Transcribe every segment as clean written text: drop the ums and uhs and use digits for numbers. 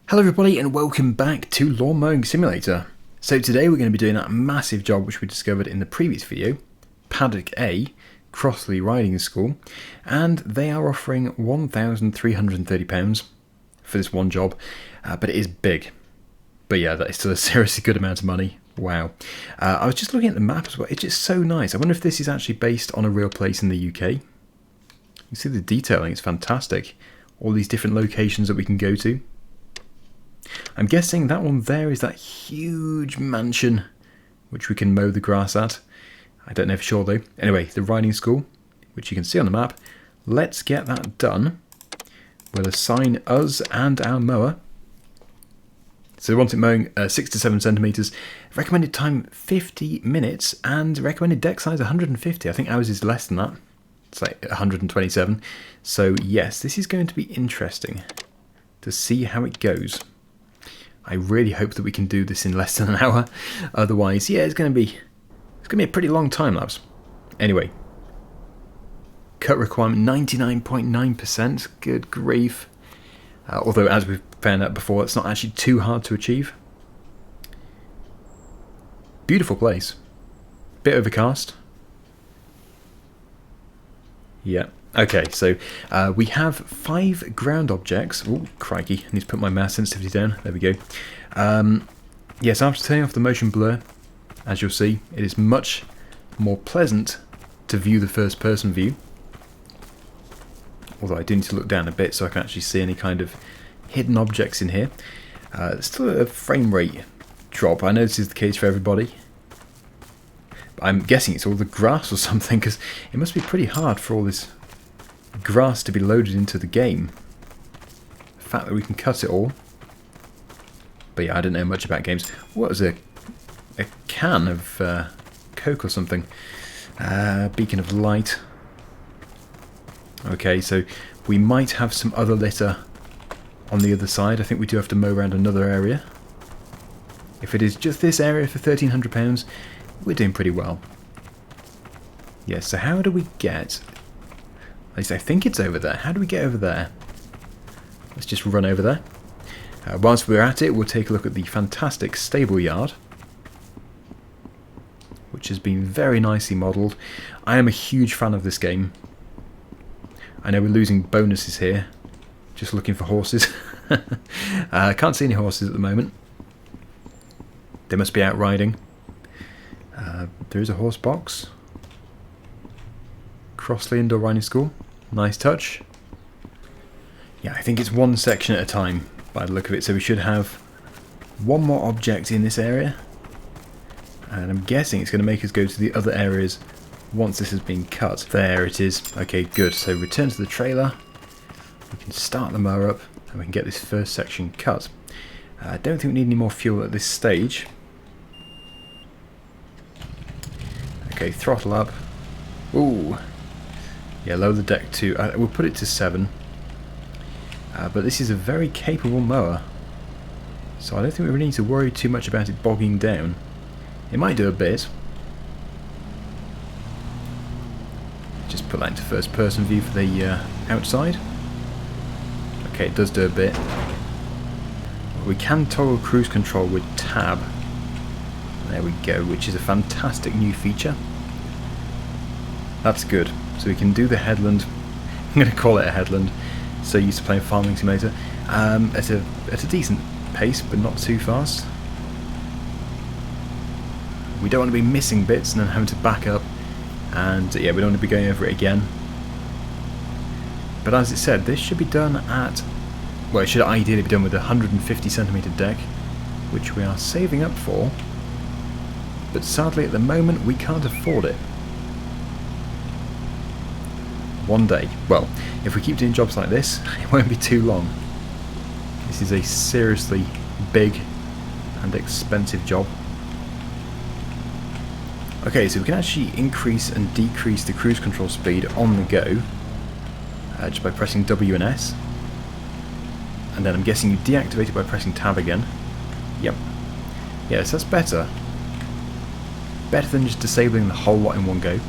Hello everybody and welcome back to Lawn Mowing Simulator. So today we're going to be doing that massive job which we discovered in the previous video, Paddock A, Crossley Riding School, and they are offering £1,330 for this one job, but it is big. But yeah, that is still a seriously good amount of money. Wow. I was just looking at the map as well, it's just so nice. I wonder if this is actually based on a real place in the UK. You can see the detailing, it's fantastic. All these different locations that we can go to. I'm guessing that one there is that huge mansion which we can mow the grass at. I don't know for sure though. Anyway, the riding school, which you can see on the map. Let's get that done. We'll assign us and our mower. So we want it mowing 6 to 7 centimetres. Recommended time 50 minutes and recommended deck size 150. I think ours is less than that. It's like 127. So yes, this is going to be interesting to see how it goes. I really hope that we can do this in less than an hour. Otherwise, yeah, it's going to be a pretty long time lapse. Anyway, cut requirement 99.9%. Good grief. Although, as we've found out before, it's not actually too hard to achieve. Beautiful place. Bit overcast. Yeah. Okay, so we have 5 ground objects. Oh, crikey, I need to put my mouse sensitivity down. There we go. Yes, after turning off the motion blur, as you'll see, it is much more pleasant to view the first person view. Although I do need to look down a bit so I can actually see any kind of hidden objects in here. Still a frame rate drop. I know this is the case for everybody. I'm guessing it's all the grass or something, because it must be pretty hard for all this grass to be loaded into the game. The fact that we can cut it all. But yeah, I don't know much about games. What was a can of Coke or something? Beacon of light. Okay, so we might have some other litter on the other side. I think we do have to mow around another area. If it is just this area for £1,300, we're doing pretty well. Yeah, so how do we get... At least I think it's over there. How do we get over there? Let's just run over there. Whilst we're at it, we'll take a look at the fantastic stable yard, which has been very nicely modelled. I am a huge fan of this game. I know we're losing bonuses here. Just looking for horses. I can't see any horses at the moment. They must be out riding. There is a horse box. Crossley Indoor Riding School. Nice touch. Yeah, I think it's one section at a time by the look of it. So we should have one more object in this area. And I'm guessing it's going to make us go to the other areas once this has been cut. There it is. Okay, good. So return to the trailer. We can start the mower up and we can get this first section cut. I don't think we need any more fuel at this stage. Okay, throttle up. Ooh. Yeah, lower the deck to... we'll put it to 7. But this is a very capable mower. So I don't think we really need to worry too much about it bogging down. It might do a bit. Just put that into first person view for the outside. Okay, it does do a bit. We can toggle cruise control with tab. There we go, which is a fantastic new feature. That's good. So we can do the headland. I'm going to call it a headland. So used to playing Farming Simulator at a decent pace, but not too fast. We don't want to be missing bits and then having to back up. And yeah, we don't want to be going over it again. But as it said, this should be done at... Well, it should ideally be done with a 150cm deck, which we are saving up for. But sadly at the moment we can't afford it. One day. Well, if we keep doing jobs like this, it won't be too long. This is a seriously big and expensive job. Okay, so we can actually increase and decrease the cruise control speed on the go just by pressing W and S. And then I'm guessing you deactivate it by pressing tab again. Yep. Yes, that's better. Better than just disabling the whole lot in one go.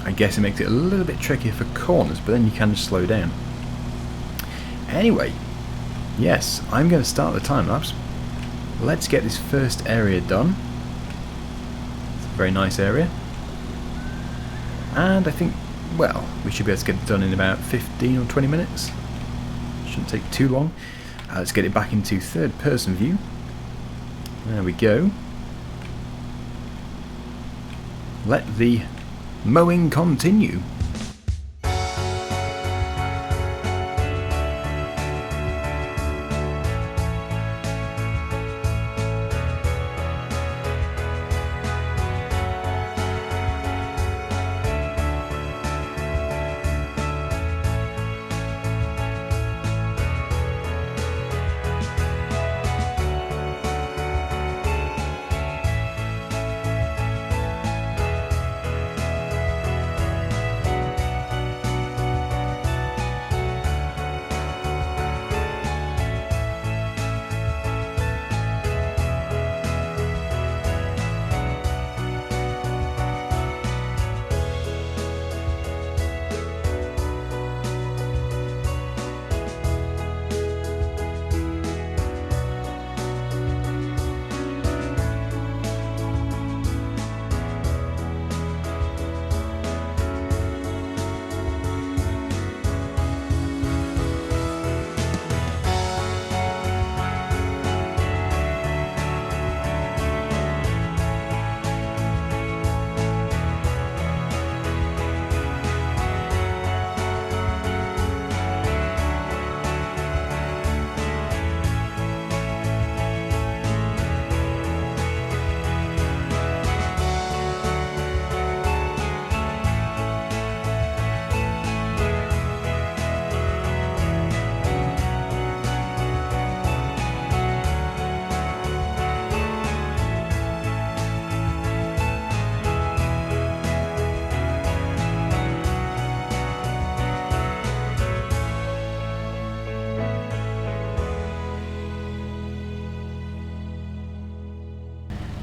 I guess it makes it a little bit trickier for corners, but then you can just slow down. Anyway, yes, I'm going to start the time lapse. Let's get this first area done. It's a very nice area. And I think, well, we should be able to get it done in about 15 or 20 minutes. Shouldn't take too long. Let's get it back into third person view. There we go. Let the mowing continue.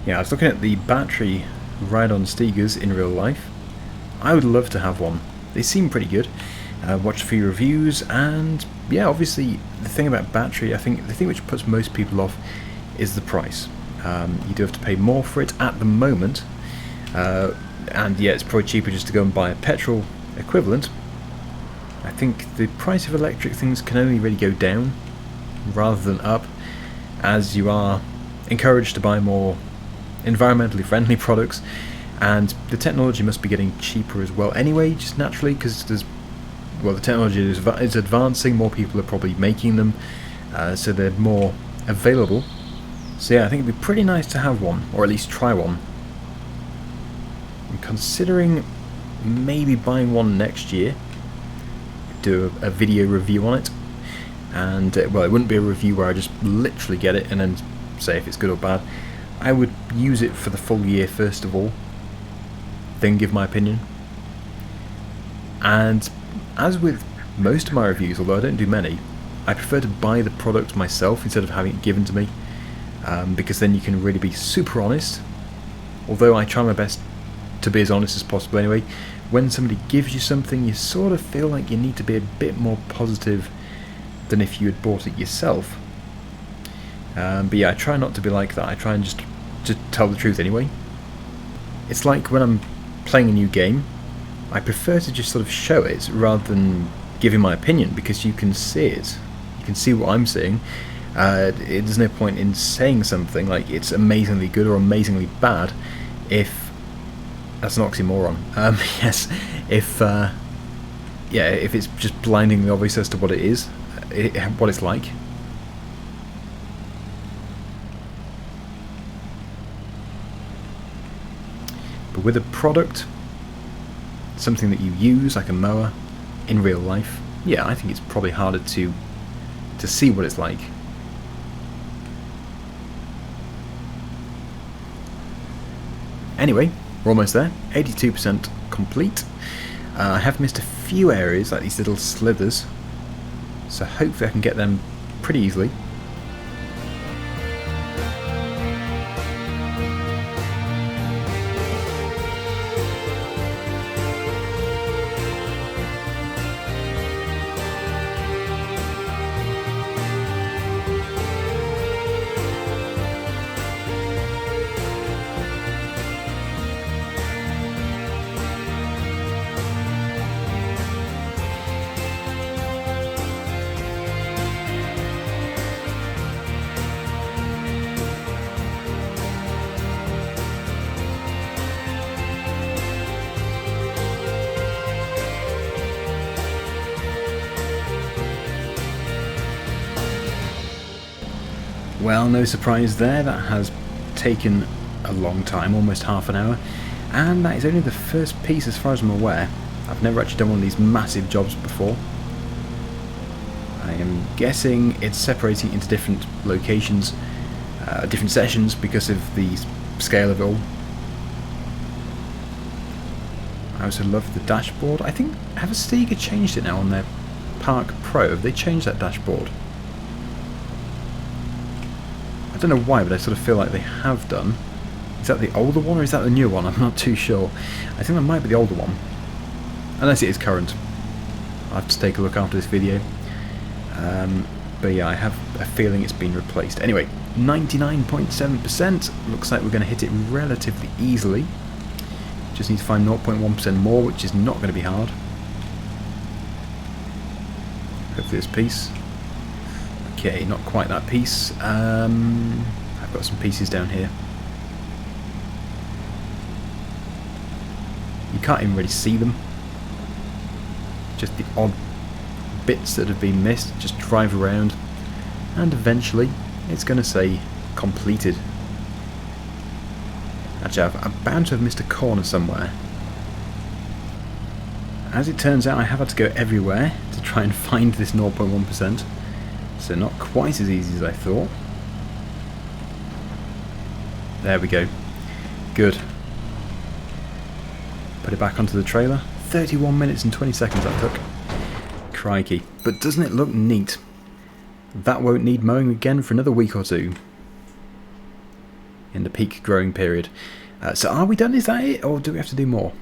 Yeah, I was looking at the battery ride-on Steigers in real life. I would love to have one. They seem pretty good. Watched a few reviews, and yeah, obviously the thing about battery, I think the thing which puts most people off is the price. You do have to pay more for it at the moment, and yeah, it's probably cheaper just to go and buy a petrol equivalent. I think the price of electric things can only really go down rather than up, as you are encouraged to buy more environmentally friendly products, and the technology must be getting cheaper as well anyway, just naturally, because the technology is advancing, more people are probably making them, so they're more available. So yeah, I think it'd be pretty nice to have one, or at least try one. I'm considering maybe buying one next year, do a video review on it, and well, it wouldn't be a review where I just literally get it and then say if it's good or bad. I would use it for the full year first of all, then give my opinion. And as with most of my reviews, although I don't do many, I prefer to buy the product myself instead of having it given to me, because then you can really be super honest. Although I try my best to be as honest as possible anyway, when somebody gives you something, you sort of feel like you need to be a bit more positive than if you had bought it yourself. But yeah, I try not to be like that. I try and just tell the truth anyway. It's like when I'm playing a new game, I prefer to just sort of show it rather than giving my opinion, because you can see it. You can see what I'm seeing. There's no point in saying something like it's amazingly good or amazingly bad if that's an oxymoron. Yes, if it's just blindingly obvious as to what it is, what it's like. But with a product, something that you use, like a mower, in real life, yeah, I think it's probably harder to see what it's like. Anyway, we're almost there, 82% complete. I have missed a few areas, like these little slithers, so hopefully I can get them pretty easily. Well, no surprise there, that has taken a long time, almost half an hour, and that is only the first piece as far as I'm aware. I've never actually done one of these massive jobs before. I am guessing it's separating into different locations, different sessions because of the scale of it all. I also love the dashboard. I think, have Stiga changed it now on their Park Pro? Have they changed that dashboard? I don't know why, but I sort of feel like they have done. Is that the older one or is that the newer one? I'm not too sure. I think that might be the older one. Unless it is current. I'll have to take a look after this video. But yeah, I have a feeling it's been replaced. Anyway, 99.7%. Looks like we're going to hit it relatively easily. Just need to find 0.1% more, which is not going to be hard. Hopefully this piece. Okay, not quite that piece. I've got some pieces down here. You can't even really see them. Just the odd bits that have been missed. Just drive around and eventually it's going to say completed. Actually, I'm bound to have missed a corner somewhere. As it turns out, I have had to go everywhere to try and find this 0.1%, so not quite as easy as I thought. There we go. Good. Put it back onto the trailer. 31 minutes and 20 seconds that took. Crikey. But doesn't it look neat? That won't need mowing again for another week or two. In the peak growing period. So are we done? Is that it? Or do we have to do more?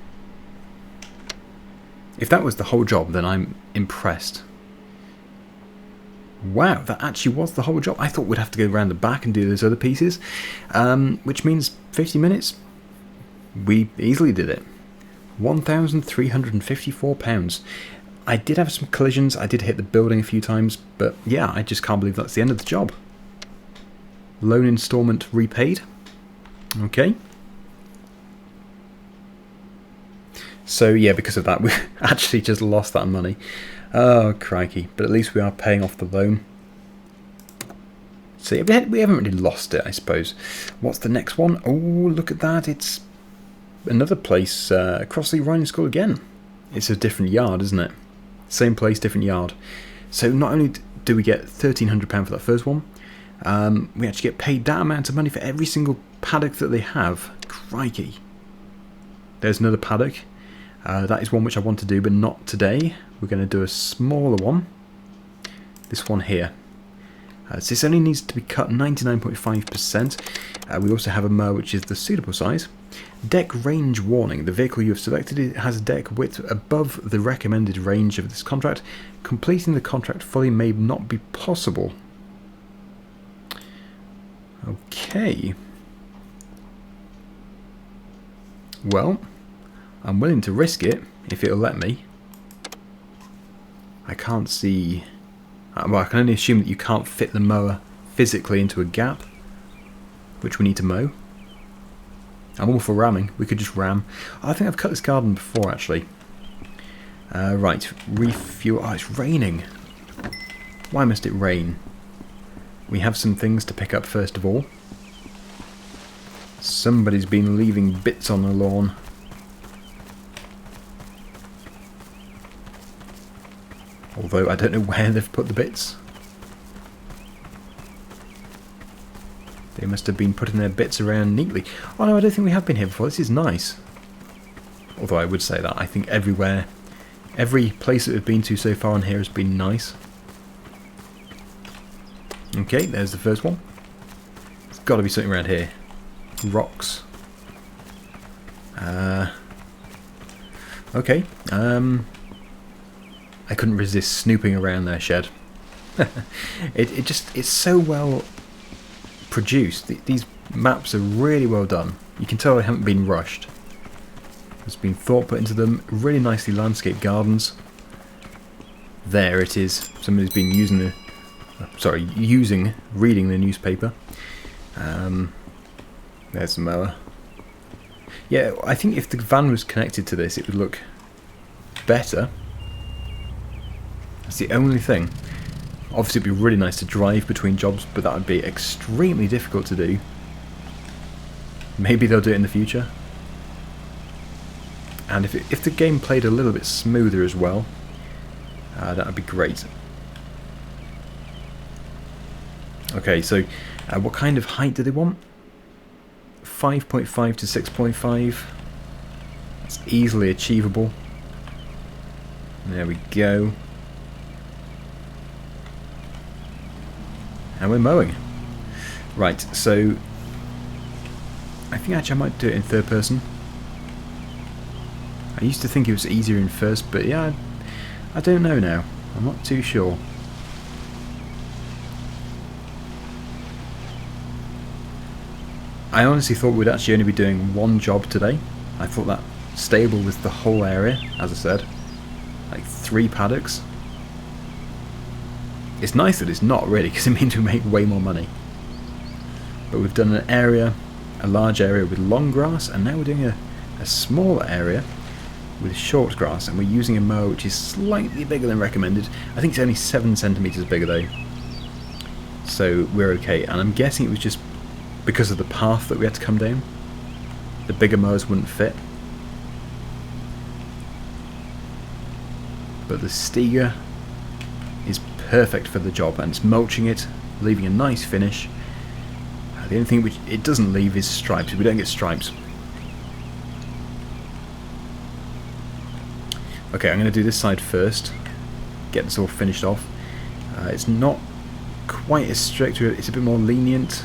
If that was the whole job, then I'm impressed. Wow, that actually was the whole job. I thought we'd have to go around the back and do those other pieces. Which means 50 minutes. We easily did it. £1,354. I did have some collisions. I did hit the building a few times. But yeah, I just can't believe that's the end of the job. Loan instalment repaid. Okay. So yeah, because of that, we actually just lost that money. Oh, crikey. But at least we are paying off the loan. So yeah, we haven't really lost it, I suppose. What's the next one? Oh, look at that. It's another place. Crossley Riding School again. It's a different yard, isn't it? Same place, different yard. So not only do we get £1,300 for that first one, we actually get paid that amount of money for every single paddock that they have. Crikey. There's another paddock. That is one which I want to do, but not today. We're going to do a smaller one. This one here. So this only needs to be cut 99.5%. We also have a mower which is the suitable size. Deck range warning. The vehicle you have selected has a deck width above the recommended range of this contract. Completing the contract fully may not be possible. Okay. Well, I'm willing to risk it if it'll let me. I can't see. Well, I can only assume that you can't fit the mower physically into a gap, which we need to mow. I'm all for ramming. We could just ram. Oh, I think I've cut this garden before, actually. Right, refuel. Oh, it's raining. Why must it rain? We have some things to pick up first of all. Somebody's been leaving bits on the lawn. Although I don't know where they've put the bits. They must have been putting their bits around neatly. Oh no, I don't think we have been here before. This is nice. Although I would say that. I think everywhere, every place that we've been to so far on here has been nice. Okay, there's the first one. There's got to be something around here. Rocks. Okay. I couldn't resist snooping around their shed. It's so well produced. These maps are really well done. You can tell they haven't been rushed. There's been thought put into them. Really nicely landscaped gardens. There it is. Somebody's been using the... reading the newspaper. There's the mower. Yeah, I think if the van was connected to this, it would look better. That's the only thing. Obviously it'd be really nice to drive between jobs, but that would be extremely difficult to do. Maybe they'll do it in the future. And if the game played a little bit smoother as well, that would be great. Okay, so what kind of height do they want? 5.5 to 6.5. That's easily achievable. There we go. And we're mowing. Right, so I think actually I might do it in third person. I used to think it was easier in first, but yeah, I don't know now. I'm not too sure. I honestly thought we'd actually only be doing one job today. I thought that stable was the whole area, as I said. Like 3 paddocks. It's nice that it's not really, because it means we make way more money. But we've done an area, a large area with long grass, and now we're doing a smaller area with short grass, and we're using a mower which is slightly bigger than recommended. I think it's only 7 centimeters bigger though. So we're okay, and I'm guessing it was just because of the path that we had to come down. The bigger mowers wouldn't fit. But the Stiga is perfect for the job, and it's mulching it, leaving a nice finish. The only thing which it doesn't leave is stripes. We don't get stripes. Okay, I'm going to do this side first, get this all finished off. It's not quite as strict, it's a bit more lenient,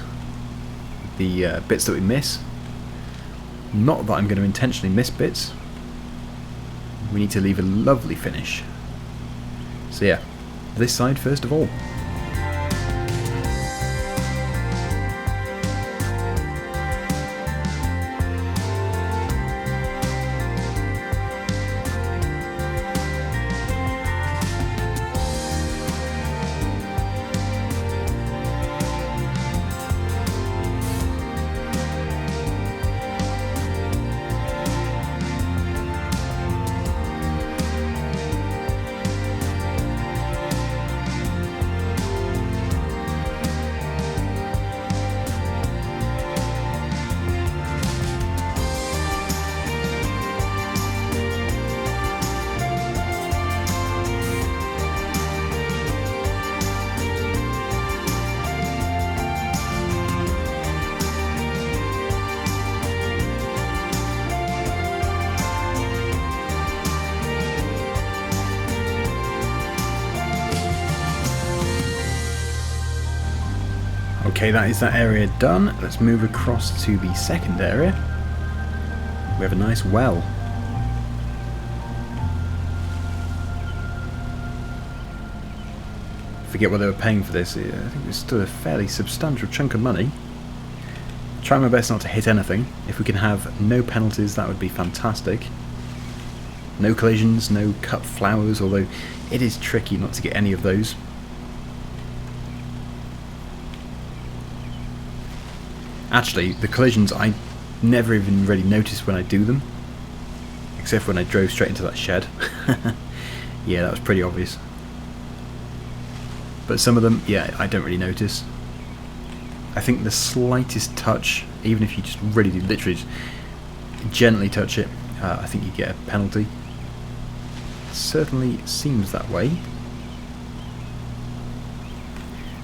the bits that we miss. Not that I'm going to intentionally miss bits. We need to leave a lovely finish. So yeah, this side first of all. Okay, that is that area done. Let's move across to the second area. We have a nice well. Forget what they were paying for this. I think it was still a fairly substantial chunk of money. Try my best not to hit anything. If we can have no penalties, that would be fantastic. No collisions, no cut flowers, although it is tricky not to get any of those. Actually, the collisions I never even really noticed when I do them, except when I drove straight into that shed. Yeah, that was pretty obvious. But some of them, yeah, I don't really notice. I think the slightest touch, even if you just really do, literally just gently touch it, I think you get a penalty. It certainly seems that way.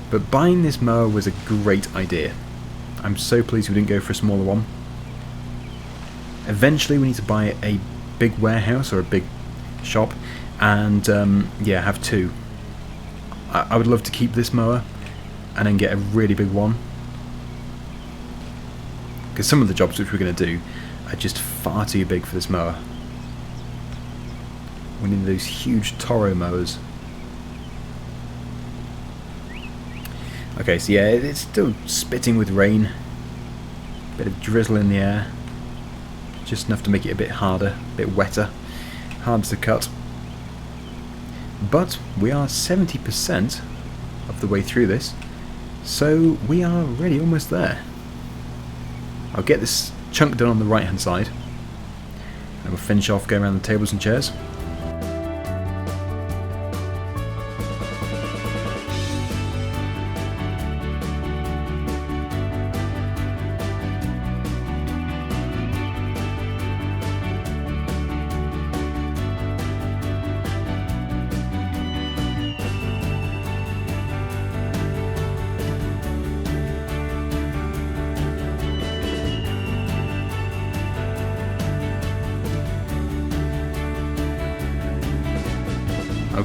But buying this mower was a great idea. I'm so pleased we didn't go for a smaller one. Eventually we need to buy a big warehouse or a big shop and yeah, have 2. I would love to keep this mower and then get a really big one, because some of the jobs which we're going to do are just far too big for this mower. We need those huge Toro mowers. Okay, so yeah, it's still spitting with rain. Bit of drizzle in the air. Just enough to make it a bit harder, a bit wetter. Hard to cut. But we are 70% of the way through this, so we are really almost there. I'll get this chunk done on the right hand side, and we'll finish off going around the tables and chairs.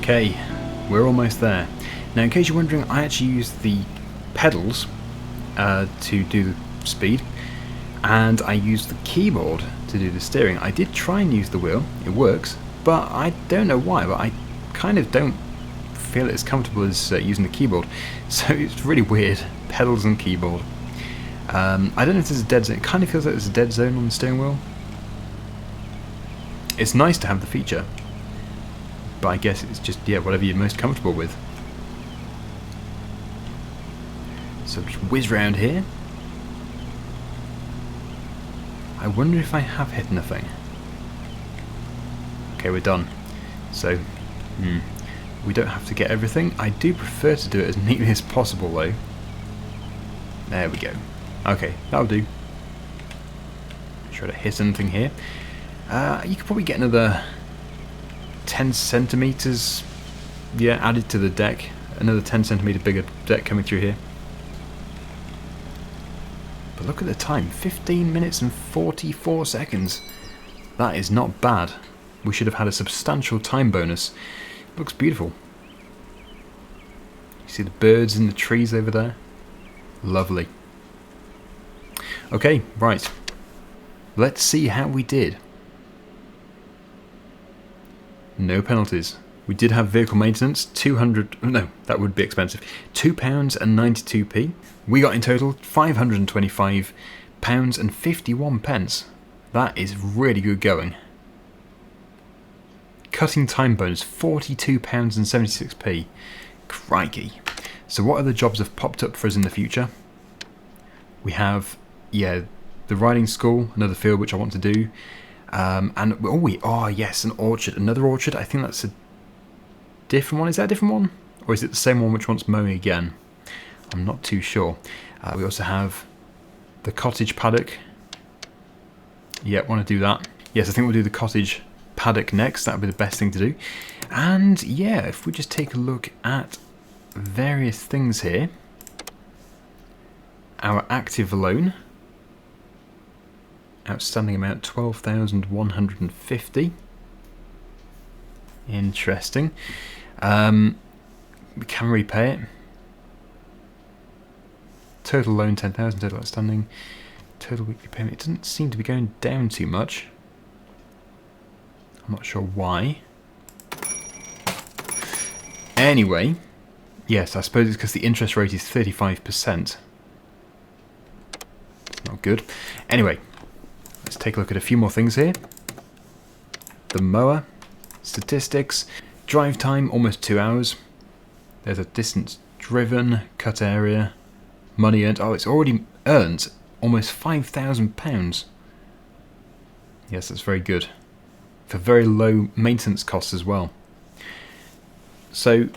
Okay, we're almost there. Now, in case you're wondering, I actually used the pedals to do the speed, and I used the keyboard to do the steering. I did try and use the wheel, it works, but I don't know why, but I kind of don't feel it as comfortable as using the keyboard, so it's really weird, pedals and keyboard. I don't know if there's a dead zone. It kind of feels like there's a dead zone on the steering wheel. It's nice to have the feature, but I guess it's just, yeah, whatever you're most comfortable with. So just whiz round here. I wonder if I have hit nothing. Okay, we're done. So, we don't have to get everything. I do prefer to do it as neatly as possible though. There we go. Okay, that'll do. Try to hit anything here. You could probably get another 10 centimeters, yeah, added to the deck. Another 10 centimeter bigger deck coming through here. But look at the time, 15 minutes and 44 seconds. That is not bad. We should have had a substantial time bonus. Looks beautiful. You see the birds in the trees over there? Lovely. Okay, right. Let's see how we did. No penalties. We did have vehicle maintenance, 200, no, that would be expensive, £2.92p. We got in total £525.51. That is really good going. Cutting time bonus, £42.76p. Crikey. So what other jobs have popped up for us in the future? We have, yeah, the riding school, another field which I want to do. And, oh yes, an orchard, another orchard. I think that's a different one. Is that a different one? Or is it the same one which wants mowing again? I'm not too sure. We also have the cottage paddock. Yeah, want to do that. Yes, I think we'll do the cottage paddock next. That would be the best thing to do. And yeah, if we just take a look at various things here. Our active loan. Outstanding amount 12,150. Interesting. We can repay it. Total loan 10,000, total outstanding. Total weekly payment. It doesn't seem to be going down too much. I'm not sure why. Anyway, yes, I suppose it's because the interest rate is 35%. Not good. Anyway, let's take a look at a few more things here. The mower statistics. Drive time almost 2 hours. There's a distance driven, cut area, money earned. Oh, it's already earned almost £5,000. Yes, that's very good. For very low maintenance costs as well. So,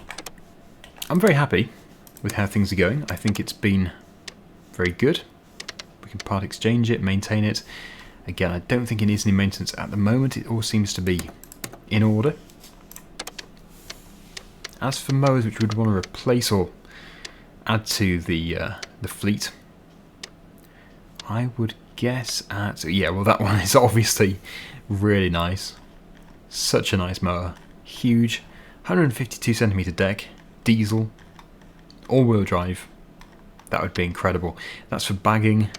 I'm very happy with how things are going. I think it's been very good. We can part exchange it, maintain it. Again, I don't think it needs any maintenance at the moment. It all seems to be in order. As for mowers which we'd want to replace or add to the fleet, I would guess at, yeah, well, that one is obviously really nice. Such a nice mower. Huge, 152 centimeter deck, diesel, all-wheel drive. That would be incredible. That's for bagging.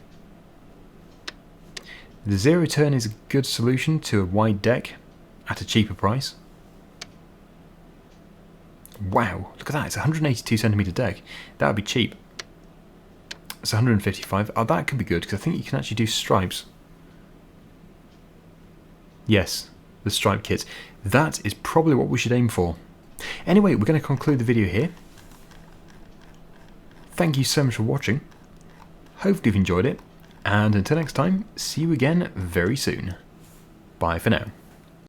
The zero turn is a good solution to a wide deck at a cheaper price. Wow, look at that, it's a 182 centimeter deck. That would be cheap. It's 155. Oh, that could be good because I think you can actually do stripes. Yes, the stripe kit. That is probably what we should aim for. Anyway, we're going to conclude the video here. Thank you so much for watching. Hopefully you've enjoyed it. And until next time, see you again very soon. Bye for now.